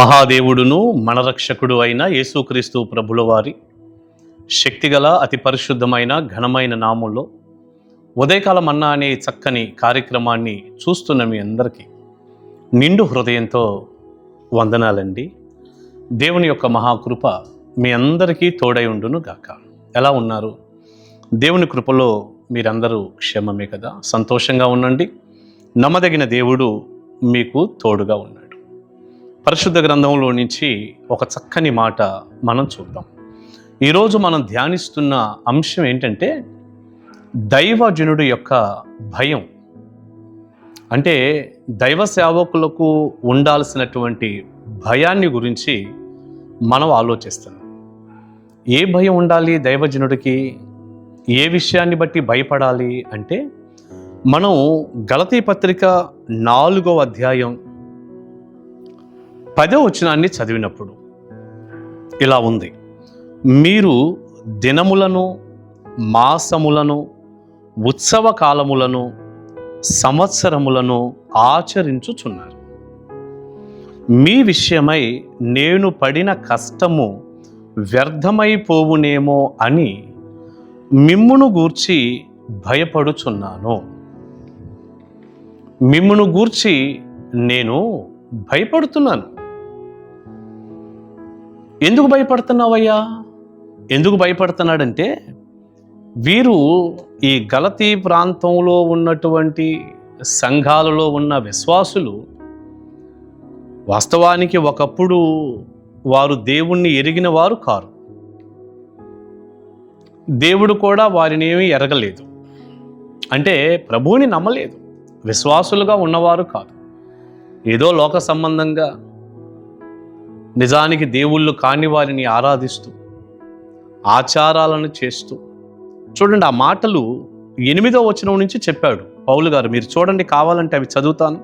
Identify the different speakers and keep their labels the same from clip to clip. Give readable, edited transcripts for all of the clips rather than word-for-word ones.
Speaker 1: మహాదేవుడును మన రక్షకుడు అయిన యేసుక్రీస్తు ప్రభుల వారి శక్తిగల అతి పరిశుద్ధమైన ఘనమైన నామంలో ఉదయకాల మన్నా అనే చక్కని కార్యక్రమాన్ని చూస్తున్న మీ అందరికీ నిండు హృదయంతో వందనాలండి. దేవుని యొక్క మహాకృప మీ అందరికీ తోడై ఉండును గాక. ఎలా ఉన్నారు? దేవుని కృపలో మీరందరూ క్షేమమే కదా? సంతోషంగా ఉండండి. నమ్మదగిన దేవుడు మీకు తోడుగా ఉన్నాడు. పరిశుద్ధ గ్రంథంలో నుంచి ఒక చక్కని మాట మనం చూద్దాం. ఈరోజు మనం ధ్యానిస్తున్న అంశం ఏంటంటే దైవజనుడు యొక్క భయం. అంటే దైవ సేవకులకు ఉండాల్సినటువంటి భయాన్ని గురించి మనం ఆలోచిస్తున్నాం. ఏ భయం ఉండాలి దైవజనుడికి? ఏ విషయాన్ని బట్టి భయపడాలి అంటే, మనం గలతీ పత్రిక 4వ అధ్యాయం 10వ వచనాన్ని చదివినప్పుడు ఇలా ఉంది: మీరు దినములను, మాసములను, ఉత్సవ కాలములను, సంవత్సరములను ఆచరించుచున్నారు. మీ విషయమై నేను పడిన కష్టము వ్యర్థమైపోవునేమో అని మిమ్మును గూర్చి భయపడుచున్నాను. మిమ్మును గూర్చి నేను భయపడుతున్నాను. ఎందుకు భయపడుతున్నావయ్యా? ఎందుకు భయపడుతున్నాడంటే, వీరు ఈ గలతీ ప్రాంతంలో ఉన్నటువంటి సంఘాలలో ఉన్న విశ్వాసులు వాస్తవానికి ఒకప్పుడు వారు దేవుణ్ణి ఎరిగిన వారు కారు. దేవుడు కూడా వారిని ఏమీ ఎరగలేదు. అంటే ప్రభువుని నమ్మలేదు. విశ్వాసులుగా ఉన్నవారు కాదు. ఏదో లోక సంబంధంగా నిజానికి దేవుళ్ళు కాని వారిని ఆరాధిస్తూ ఆచారాలను చేస్తూ, చూడండి ఆ మాటలు 8వ వచనం నుంచి చెప్పాడు పౌలు గారు. మీరు చూడండి, కావాలంటే అవి చదువుతాను.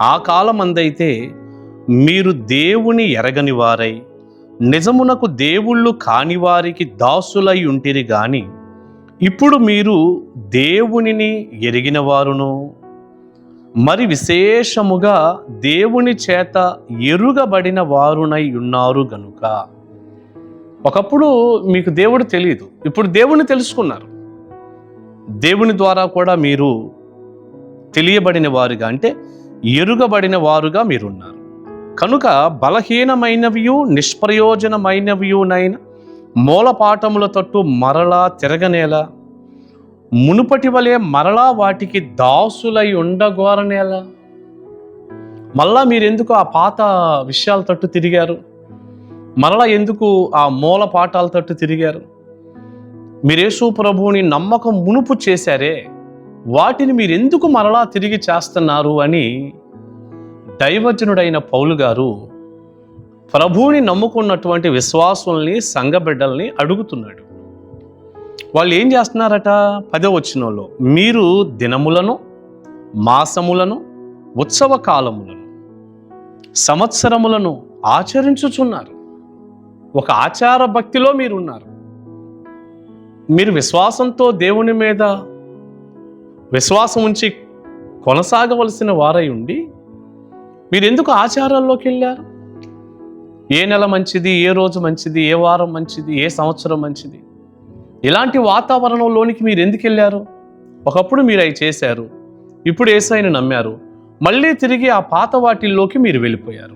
Speaker 1: ఆ కాలమందైతే మీరు దేవుని ఎరగని వారై నిజమునకు దేవుళ్ళు కాని వారికి దాసులై ఉంటిరి గాని, ఇప్పుడు మీరు దేవునిని ఎరిగిన వారును మరి విశేషముగా దేవుని చేత ఎరుగబడిన వారునై ఉన్నారు గనుక. ఒకప్పుడు మీకు దేవుడు తెలియదు, ఇప్పుడు దేవుని తెలుసుకున్నారు. దేవుని ద్వారా కూడా మీరు తెలియబడిన వారుగా, అంటే ఎరుగబడిన వారుగా మీరున్నారు. కనుక బలహీనమైనవియు నిష్ప్రయోజనమైనవియునైన మూలపాఠముల తట్టు మరలా తిరగనేలా, మునుపటి వలె మరలా వాటికి దాసులై ఉండగోరనేలా. మళ్ళా మీరెందుకు ఆ పాత విషయాల తట్టు తిరిగారు? మరలా ఎందుకు ఆ మూల పాఠాల తట్టు తిరిగారు? మీరు యేసు ప్రభువుని నమ్మకం మునుపు చేశారే, వాటిని మీరెందుకు మరలా తిరిగి చేస్తున్నారు అని దైవజనుడైన పౌలు గారు ప్రభువుని నమ్ముకున్నటువంటి విశ్వాసుల్ని, సంఘ బిడ్డల్ని అడుగుతున్నాడు. వాళ్ళు ఏం చేస్తున్నారట? 10వ వచనంలో, మీరు దినములను, మాసములను, ఉత్సవ కాలములను, సంవత్సరములను ఆచరించుచున్నారు. ఒక ఆచార భక్తిలో మీరున్నారు. మీరు విశ్వాసంతో దేవుని మీద విశ్వాసం ఉంచి కొనసాగవలసిన వారై ఉండి మీరు ఎందుకు ఆచారాల్లోకి వెళ్ళారు? ఏ నెల మంచిది, ఏ రోజు మంచిది, ఏ వారం మంచిది, ఏ సంవత్సరం మంచిది, ఇలాంటి వాతావరణంలోనికి మీరు ఎందుకు వెళ్ళారు? ఒకప్పుడు మీరు అవి చేశారు, ఇప్పుడు యేసయ్యను నమ్మారు, మళ్ళీ తిరిగి ఆ పాత వాటిల్లోకి మీరు వెళ్ళిపోయారు.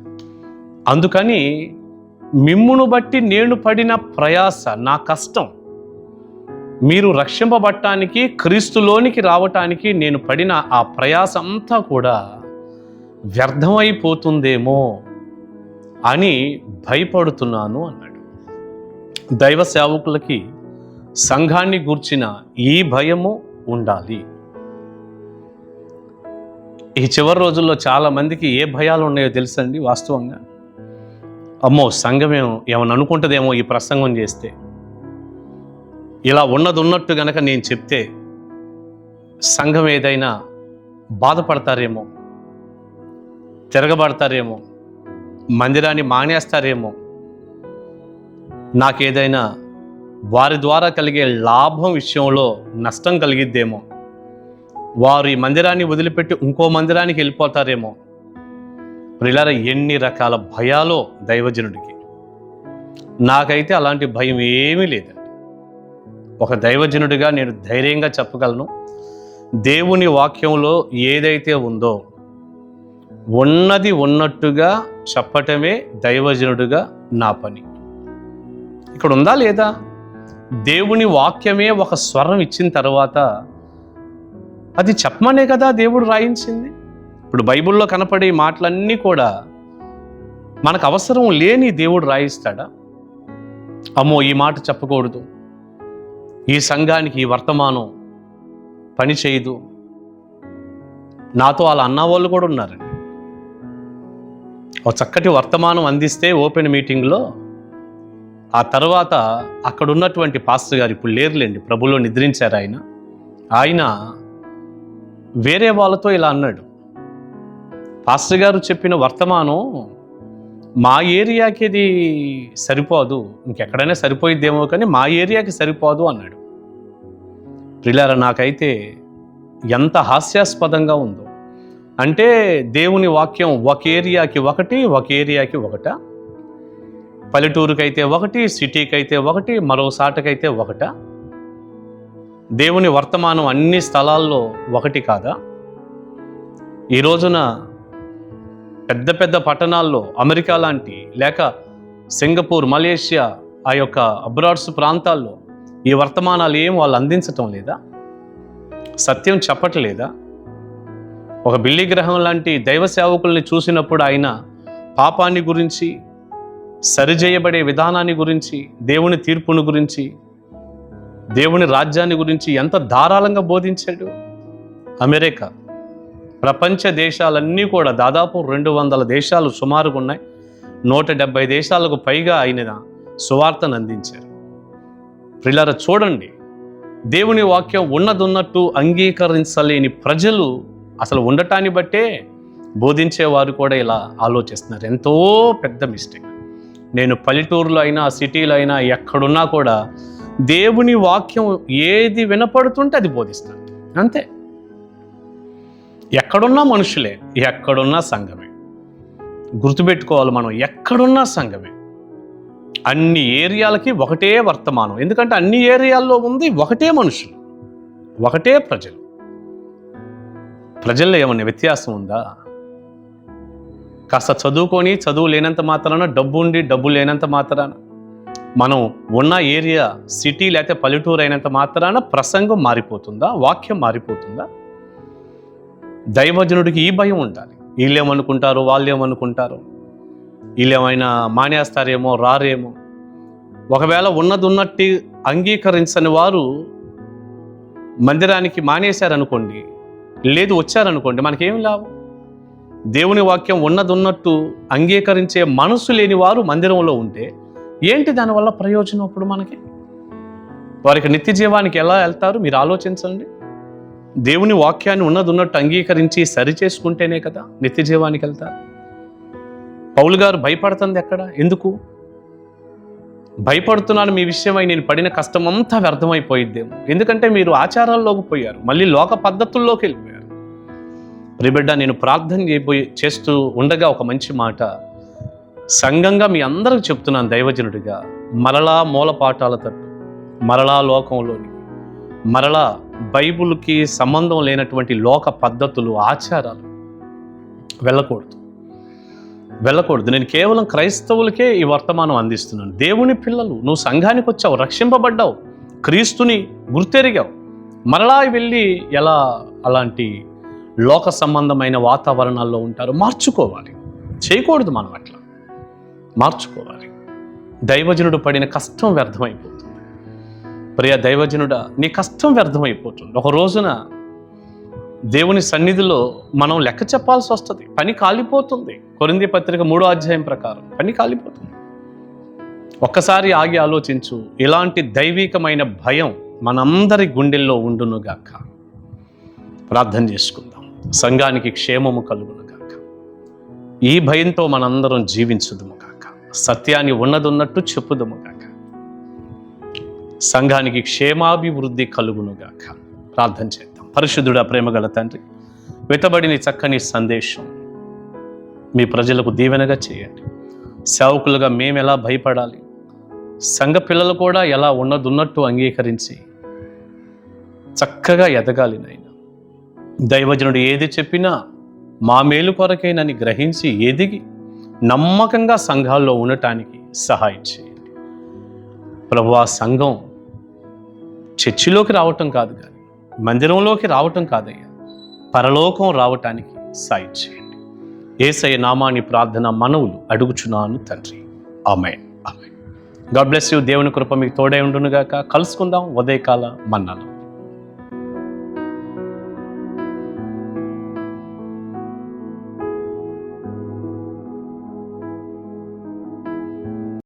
Speaker 1: అందుకని మిమ్మును బట్టి నేను పడిన ప్రయాస, నా కష్టం, మీరు రక్షింపబడటానికి, క్రీస్తులోనికి రావటానికి నేను పడిన ఆ ప్రయాస అంతా కూడా వ్యర్థమైపోతుందేమో అని భయపడుతున్నాను అన్నాడు. దైవ సేవకులకి, సంఘాన్ని గూర్చిన ఈ భయము ఉండాలి. ఈ చివరి రోజుల్లో చాలా మందికి ఏ భయాలు ఉన్నాయో తెలుసండి. వాస్తవంగా అమ్మో, సంఘం ఏమని అనుకుంటుందేమో ఈ ప్రసంగం చేస్తే, ఇలా ఉన్నది ఉన్నట్టు గనక నేను చెప్తే సంఘం ఏదైనా బాధపడతారేమో, తిరగబడతారేమో, మందిరాన్ని మానేస్తారేమో, నాకేదైనా వారి ద్వారా కలిగే లాభం విషయంలో నష్టం కలిగిద్దేమో, వారు ఈ మందిరాన్ని వదిలిపెట్టి ఇంకో మందిరానికి వెళ్ళిపోతారేమో, ప్రియులారా, ఎన్ని రకాల భయాలో దైవజనుడికి. నాకైతే అలాంటి భయం ఏమీ లేదండి. ఒక దైవజనుడిగా నేను ధైర్యంగా చెప్పగలను, దేవుని వాక్యంలో ఏదైతే ఉందో ఉన్నది ఉన్నట్టుగా చెప్పటమే దైవజనుడిగా నా పని. ఇక్కడ ఉందా లేదా? దేవుని వాక్యమే ఒక స్వరం ఇచ్చిన తర్వాత అది చెప్పమనే కదా దేవుడు రాయించింది. ఇప్పుడు బైబిల్లో కనపడే మాటలన్నీ కూడా మనకు అవసరం లేని దేవుడు రాయిస్తాడా? అమ్మో, ఈ మాట చెప్పకూడదు, ఈ సంఘానికి ఈ వర్తమానం పని చేయదు. నాతో అలా అన్నవాళ్ళు కూడా ఉన్నారండి. ఒక చక్కటి వర్తమానం అందిస్తే ఓపెన్ మీటింగ్లో, ఆ తర్వాత అక్కడ ఉన్నటువంటి పాస్టర్ గారు, ఇప్పుడు లేరులేండి, ప్రభులో నిద్రించారు ఆయన వేరే వాళ్ళతో ఇలా అన్నాడు, పాస్టర్ గారు చెప్పిన వర్తమానం మా ఏరియాకి ఇది సరిపోదు, ఇంకెక్కడైనా సరిపోయిద్దేమో కానీ మా ఏరియాకి సరిపోదు అన్నాడు. ప్రియులారా, నాకైతే ఎంత హాస్యాస్పదంగా ఉందో. అంటే దేవుని వాక్యం ఒక ఏరియాకి ఒకటి, ఒక ఏరియాకి ఒకట, పల్లెటూరుకైతే ఒకటి, సిటీకి అయితే ఒకటి, మరో సాటకైతే ఒకట. దేవుని వర్తమానం అన్ని స్థలాల్లో ఒకటి కాదా? ఈ రోజున పెద్ద పెద్ద పట్టణాల్లో, అమెరికా లాంటి, లేక సింగపూర్, మలేషియా, ఆ యొక్క అబ్రాడ్స్ ప్రాంతాల్లో ఈ వర్తమానాలు ఏం వాళ్ళు అందించటం లేదా? సత్యం చెప్పట్లేదా? ఒక బిల్లి గ్రహం లాంటి దైవ సేవకుల్ని చూసినప్పుడు ఆయన పాపాన్ని గురించి, సరిచేయబడే విధానాన్ని గురించి, దేవుని తీర్పును గురించి, దేవుని రాజ్యాన్ని గురించి ఎంత ధారాళంగా బోధించాడు. అమెరికా, ప్రపంచ దేశాలన్నీ కూడా దాదాపు 200 దేశాలు సుమారుగా ఉన్నాయి. 170 దేశాలకు పైగా ఆయన సువార్తను అందించారు. ప్రియులారా, చూడండి, దేవుని వాక్యం ఉన్నదున్నట్టు అంగీకరించలేని ప్రజలు అసలు ఉండటాన్ని బట్టే బోధించేవారు కూడా ఇలా ఆలోచిస్తున్నారు. ఎంతో పెద్ద మిస్టేక్. నేను పల్లెటూరులో అయినా, సిటీలో అయినా, ఎక్కడున్నా కూడా దేవుని వాక్యం ఏది వినపడుతుంటే అది బోధిస్తాను, అంతే. ఎక్కడున్నా మనుషులే, ఎక్కడున్నా సంఘమే. గుర్తుపెట్టుకోవాలి, మనం ఎక్కడున్నా సంఘమే. అన్ని ఏరియాలకి ఒకటే వర్తమానం. ఎందుకంటే అన్ని ఏరియాల్లో ఉంది ఒకటే మనుషులు, ఒకటే ప్రజలు. ప్రజల్లో ఏమన్నా వ్యత్యాసం ఉందా? కాస్త చదువుకొని చదువు లేనంత మాత్రాన, డబ్బు ఉండి డబ్బు లేనంత మాత్రాన, మనం ఉన్న ఏరియా సిటీ లేకపోతే పల్లెటూరు అయినంత మాత్రాన ప్రసంగం మారిపోతుందా? వాక్యం మారిపోతుందా? దైవజనుడికి ఈ భయం ఉండాలి. వీళ్ళేమనుకుంటారు, వాళ్ళు ఏమనుకుంటారు, వీళ్ళేమైనా మానేస్తారేమో, రారేమో. ఒకవేళ ఉన్నది ఉన్నట్టు అంగీకరించని వారు మందిరానికి మానేశారనుకోండి, లేదు వచ్చారనుకోండి, మనకేం లాభం? దేవుని వాక్యం ఉన్నది ఉన్నట్టు అంగీకరించే మనసు లేని వారు మందిరంలో ఉంటే ఏంటి దానివల్ల ప్రయోజనం? అప్పుడు మనకి వారికి నిత్య జీవానికి ఎలా వెళ్తారు? మీరు ఆలోచించండి. దేవుని వాక్యాన్ని ఉన్నది ఉన్నట్టు అంగీకరించి సరి చేసుకుంటేనే కదా నిత్య జీవానికి వెళ్తారు. పౌలు గారు భయపడుతుంది ఎక్కడ? ఎందుకు భయపడుతున్నాను? మీ విషయమై నేను పడిన కష్టం అంతా వ్యర్థమైపోయిద్దేమో. ఎందుకంటే మీరు ఆచారాల్లోకి పోయారు, మళ్ళీ లోక పద్ధతుల్లోకి వెళ్ళిపోయారు. ప్రియబిడ్డ, నేను ప్రార్థన చేస్తూ ఉండగా ఒక మంచి మాట సంఘంగా మీ అందరికి చెప్తున్నాను, దైవజనుడిగా. మరలా మూలపాఠాల తట్టు, మరలా లోకంలోని, మరలా బైబిల్కి సంబంధం లేనటువంటి లోక పద్ధతులు, ఆచారాలు వెళ్ళకూడదు. నేను కేవలం క్రైస్తవులకే ఈ వర్తమానం అందిస్తున్నాను. దేవుని పిల్లలు, నువ్వు సంఘానికి వచ్చావు, రక్షింపబడ్డావు, క్రీస్తుని గుర్తెరిగావు, మరలా వెళ్ళి ఎలా అలాంటి లోక సంబంధమైన వాతావరణాల్లో ఉంటారు? మార్చుకోవాలి. చేయకూడదు మనం అట్లా, మార్చుకోవాలి. దైవజనుడు పడిన కష్టం వ్యర్థమైపోతుంది. ప్రియ దైవజనుడా, నీ కష్టం వ్యర్థమైపోతుంది. ఒక రోజున దేవుని సన్నిధిలో మనం లెక్క చెప్పాల్సి వస్తుంది. పని కాలిపోతుంది. కొరింథీ పత్రిక 3వ అధ్యాయం ప్రకారం పని కాలిపోతుంది. ఒక్కసారి ఆగి ఆలోచించు. ఇలాంటి దైవికమైన భయం మనందరి గుండెల్లో ఉండునుగాక. ప్రార్థన చేసుకుందాం. సంఘానికి క్షేమము కలుగునుగాక. ఈ భయంతో మనందరం జీవించుదుము గాక. సత్యాన్ని ఉన్నదున్నట్టు చెప్పుదుము గాక. సంఘానికి క్షేమాభివృద్ధి కలుగునుగాక. ప్రార్థన చేద్దాం. పరిశుద్ధుడా, ప్రేమగల తండ్రి, వెతబడిన చక్కని సందేశం మీ ప్రజలకు దీవెనగా చేయండి. సేవకులుగా మేము ఎలా భయపడాలి, సంఘ పిల్లలు కూడా ఎలా ఉన్నదున్నట్టు అంగీకరించి చక్కగా ఎదగాలి నాయన. దైవజనుడు ఏది చెప్పినా మా మేలు కొరకేనని గ్రహించి ఎదిగి నమ్మకంగా సంఘాల్లో ఉండటానికి సహాయం చేయండి. ప్రభువా, సంఘం చర్చిలోకి రావటం కాదు, కానీ మందిరంలోకి రావటం కాదయ్యా, పరలోకం రావటానికి సాయం చేయండి. యేసయ్య నామాని ప్రార్థన మనవులు అడుగుచున్నాను తండ్రి. Amen. Amen. God bless you. దేవుని కృప మీకు తోడై ఉండునుగాక. కలుసుకుందాం ఉదయకాల మన్నాలో.